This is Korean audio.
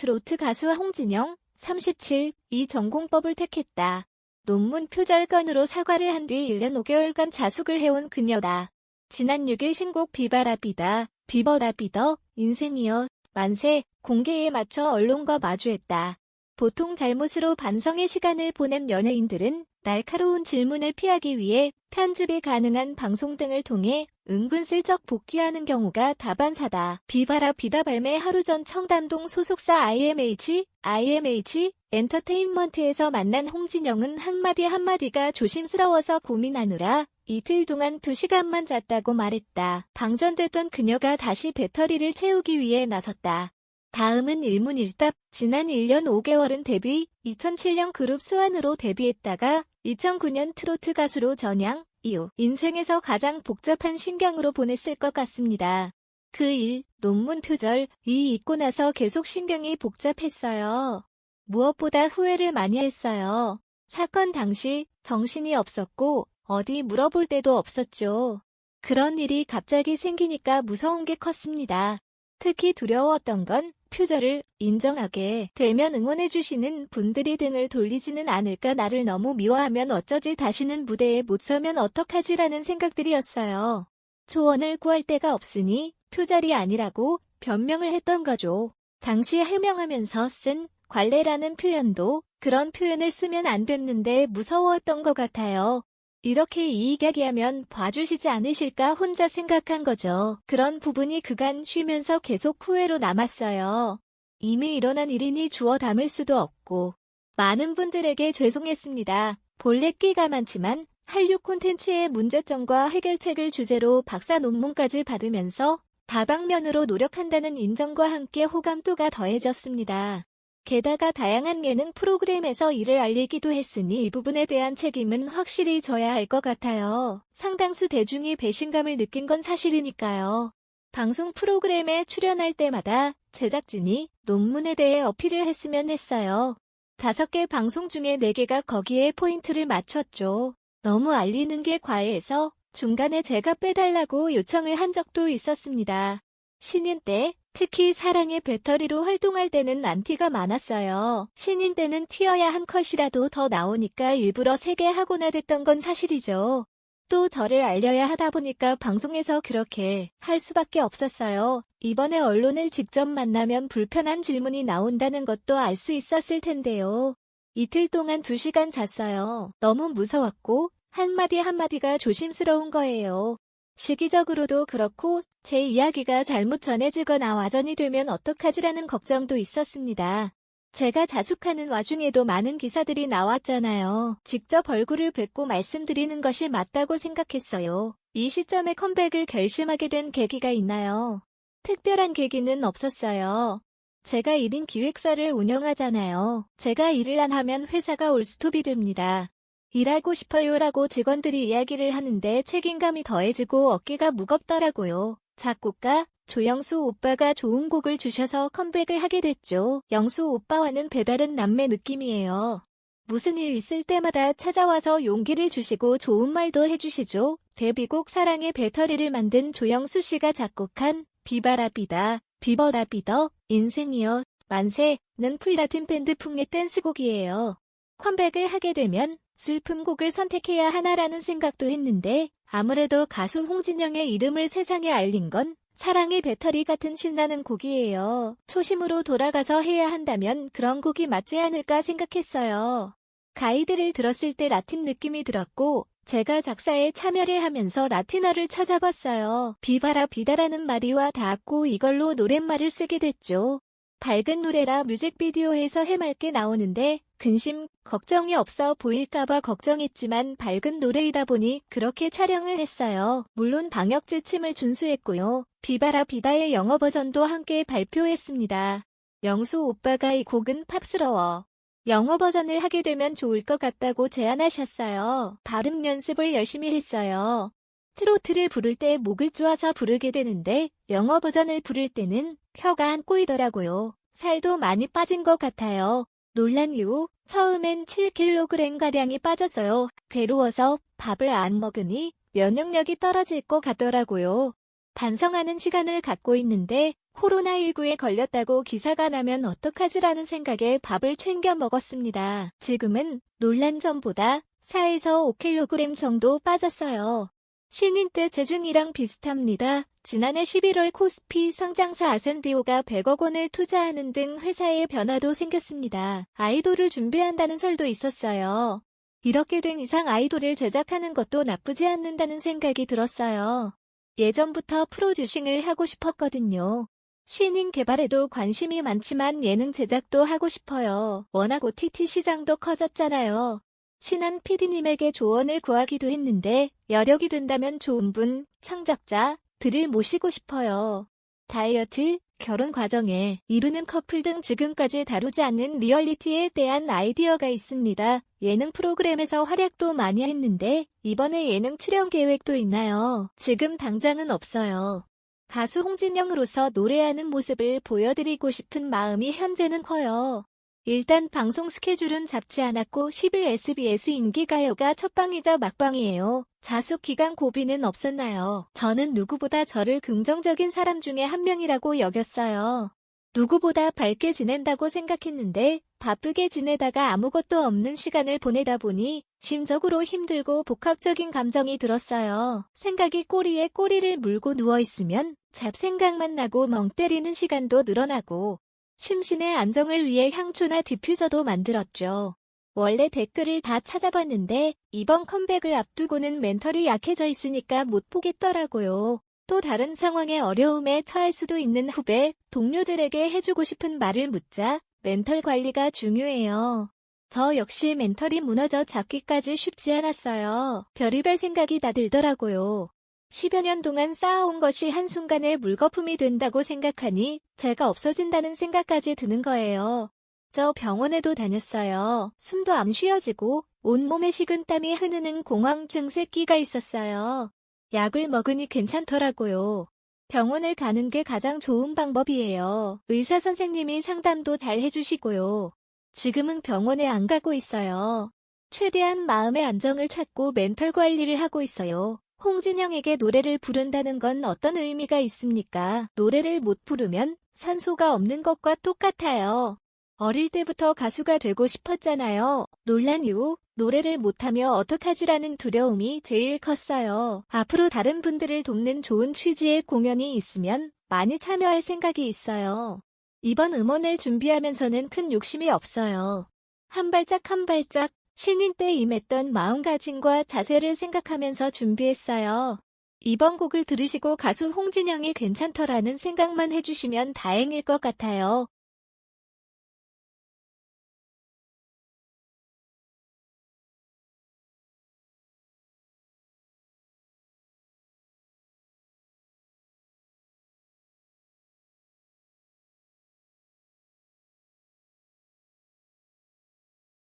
트로트 가수 홍진영, 37, 이 전공법을 택했다. 논문 표절건으로 사과를 한 뒤 1년 5개월간 자숙을 해온 그녀다. 지난 6일 신곡 비바라비다, 비버라비더, 인생이여, 만세, 공개에 맞춰 언론과 마주했다. 보통 잘못으로 반성의 시간을 보낸 연예인들은 날카로운 질문을 피하기 위해 편집이 가능한 방송 등을 통해 은근슬쩍 복귀하는 경우가 다반사다. 비바라비다 발매 하루 전 청담동 소속사 IMH 엔터테인먼트에서 만난 홍진영은 한마디가 조심스러워서 고민하느라 이틀 동안 2시간만 잤다고 말했다. 방전됐던 그녀가 다시 배터리를 채우기 위해 나섰다. 다음은 일문일답. 지난 1년 5개월은 데뷔, 2007년 그룹 스완으로 데뷔했다가 2009년 트로트 가수로 전향, 이후 인생에서 가장 복잡한 신경으로 보냈을 것 같습니다. 그 일, 논문 표절, 이 있고 나서 계속 신경이 복잡했어요. 무엇보다 후회를 많이 했어요. 사건 당시 정신이 없었고 어디 물어볼 데도 없었죠. 그런 일이 갑자기 생기니까 무서운 게 컸습니다. 특히 두려웠던 건 표절을 인정하게 되면 응원해주시는 분들이 등을 돌리지는 않을까, 나를 너무 미워하면 어쩌지, 다시는 무대에 못 서면 어떡하지라는 생각들이었어요. 조언을 구할 데가 없으니 표절이 아니라고 변명을 했던 거죠. 당시 해명하면서 쓴 관례라는 표현도 그런 표현을 쓰면 안 됐는데 무서웠던 것 같아요. 이렇게 이야기하면 봐주시지 않으실까 혼자 생각한 거죠. 그런 부분이 그간 쉬면서 계속 후회로 남았어요. 이미 일어난 일이니 주워 담을 수도 없고. 많은 분들에게 죄송했습니다. 본래 끼가 많지만 한류 콘텐츠의 문제점과 해결책을 주제로 박사 논문까지 받으면서 다방면으로 노력한다는 인정과 함께 호감도가 더해졌습니다. 게다가 다양한 예능 프로그램에서 이를 알리기도 했으니 이 부분에 대한 책임은 확실히 져야 할 것 같아요. 상당수 대중이 배신감을 느낀 건 사실이니까요. 방송 프로그램에 출연할 때마다 제작진이 논문에 대해 어필을 했으면 했어요. 5개 방송 중에 4개가 거기에 포인트를 맞췄죠. 너무 알리는 게 과해서 중간에 제가 빼달라고 요청을 한 적도 있었습니다. 신인 때 특히 사랑의 배터리로 활동할 때는 안티가 많았어요. 신인 때는 튀어야 한 컷이라도 더 나오니까 일부러 3개 하고나 됐던 건 사실이죠. 또 저를 알려야 하다 보니까 방송에서 그렇게 할 수밖에 없었어요. 이번에 언론을 직접 만나면 불편한 질문이 나온다는 것도 알 수 있었을 텐데요. 이틀 동안 2시간 잤어요. 너무 무서웠고 한마디가 조심스러운 거예요. 시기적으로도 그렇고 제 이야기가 잘못 전해지거나 와전이 되면 어떡하지라는 걱정도 있었습니다. 제가 자숙하는 와중에도 많은 기사들이 나왔잖아요. 직접 얼굴을 뵙고 말씀드리는 것이 맞다고 생각했어요. 이 시점에 컴백을 결심하게 된 계기가 있나요? 특별한 계기는 없었어요. 제가 1인 기획사를 운영하잖아요. 제가 일을 안 하면 회사가 올스톱이 됩니다. 일하고 싶어요라고 직원들이 이야기를 하는데 책임감이 더해지고 어깨가 무겁더라고요. 작곡가 조영수 오빠가 좋은 곡을 주셔서 컴백을 하게 됐죠. 영수 오빠와는 배다른 남매 느낌이에요. 무슨 일 있을 때마다 찾아와서 용기를 주시고 좋은 말도 해주시죠. 데뷔곡 사랑의 배터리를 만든 조영수 씨가 작곡한 비바라비다, 비버라비더, 인생이여, 만세는 풀라틴 밴드 풍의 댄스곡이에요. 컴백을 하게 되면 슬픈 곡을 선택해야 하나라는 생각도 했는데 아무래도 가수 홍진영의 이름을 세상에 알린 건 사랑의 배터리 같은 신나는 곡이에요. 초심으로 돌아가서 해야 한다면 그런 곡이 맞지 않을까 생각했어요. 가이드를 들었을 때 라틴 느낌이 들었고 제가 작사에 참여를 하면서 라틴어를 찾아봤어요. 비바라비다라는 말이 와 닿았고 이걸로 노랫말을 쓰게 됐죠. 밝은 노래라 뮤직비디오에서 해맑게 나오는데 근심, 걱정이 없어 보일까봐 걱정했지만 밝은 노래이다 보니 그렇게 촬영을 했어요. 물론 방역 지침을 준수했고요. 비바라비다의 영어 버전도 함께 발표했습니다. 영수 오빠가 이 곡은 팝스러워. 영어 버전을 하게 되면 좋을 것 같다고 제안하셨어요. 발음 연습을 열심히 했어요. 트로트를 부를 때 목을 쪼아서 부르게 되는데 영어 버전을 부를 때는 혀가 안 꼬이더라고요. 살도 많이 빠진 것 같아요. 논란 이후 처음엔 7kg가량이 빠졌어요. 괴로워서 밥을 안 먹으니 면역력이 떨어질 것 같더라고요. 반성하는 시간을 갖고 있는데 코로나19에 걸렸다고 기사가 나면 어떡하지라는 생각에 밥을 챙겨 먹었습니다. 지금은 논란 전보다 4에서 5kg 정도 빠졌어요. 신인 때 체중이랑 비슷합니다. 지난해 11월 코스피 상장사 아센디오가 100억 원을 투자하는 등 회사의 변화도 생겼습니다. 아이돌을 준비한다는 설도 있었어요. 이렇게 된 이상 아이돌을 제작하는 것도 나쁘지 않는다는 생각이 들었어요. 예전부터 프로듀싱을 하고 싶었거든요. 신인 개발에도 관심이 많지만 예능 제작도 하고 싶어요. 워낙 OTT 시장도 커졌잖아요. 친한 PD님에게 조언을 구하기도 했는데 여력이 된다면 좋은 분, 창작자들을 모시고 싶어요. 다이어트, 결혼 과정에 이르는 커플 등 지금까지 다루지 않는 리얼리티에 대한 아이디어가 있습니다. 예능 프로그램에서 활약도 많이 했는데 이번에 예능 출연 계획도 있나요? 지금 당장은 없어요. 가수 홍진영으로서 노래하는 모습을 보여드리고 싶은 마음이 현재는 커요. 일단 방송 스케줄은 잡지 않았고 10일 SBS 인기가요가 첫방이자 막방이에요. 자숙 기간 고비는 없었나요? 저는 누구보다 저를 긍정적인 사람 중에 한 명이라고 여겼어요. 누구보다 밝게 지낸다고 생각했는데 바쁘게 지내다가 아무것도 없는 시간을 보내다 보니 심적으로 힘들고 복합적인 감정이 들었어요. 생각이 꼬리에 꼬리를 물고 누워있으면 잡생각만 나고 멍 때리는 시간도 늘어나고 심신의 안정을 위해 향초나 디퓨저도 만들었죠. 원래 댓글을 다 찾아봤는데 이번 컴백을 앞두고는 멘털이 약해져 있으니까 못 보겠더라고요. 또 다른 상황에 어려움에 처할 수도 있는 후배, 동료들에게 해주고 싶은 말을 묻자 멘털 관리가 중요해요. 저 역시 멘털이 무너져 잡기까지 쉽지 않았어요. 별의별 생각이 다 들더라고요. 10여 년 동안 쌓아온 것이 한순간에 물거품이 된다고 생각하니 제가 없어진다는 생각까지 드는 거예요. 저 병원에도 다녔어요. 숨도 안 쉬어지고 온몸에 식은땀이 흐르는 공황증 새끼가 있었어요. 약을 먹으니 괜찮더라고요. 병원을 가는 게 가장 좋은 방법이에요. 의사 선생님이 상담도 잘 해주시고요. 지금은 병원에 안 가고 있어요. 최대한 마음의 안정을 찾고 멘탈 관리를 하고 있어요. 홍진영에게 노래를 부른다는 건 어떤 의미가 있습니까? 노래를 못 부르면 산소가 없는 것과 똑같아요. 어릴 때부터 가수가 되고 싶었잖아요. 논란 이후 노래를 못하며 어떡하지라는 두려움이 제일 컸어요. 앞으로 다른 분들을 돕는 좋은 취지의 공연이 있으면 많이 참여할 생각이 있어요. 이번 음원을 준비하면서는 큰 욕심이 없어요. 한 발짝 한 발짝 신인 때 임했던 마음가짐과 자세를 생각하면서 준비했어요. 이번 곡을 들으시고 가수 홍진영이 괜찮더라는 생각만 해주시면 다행일 것 같아요.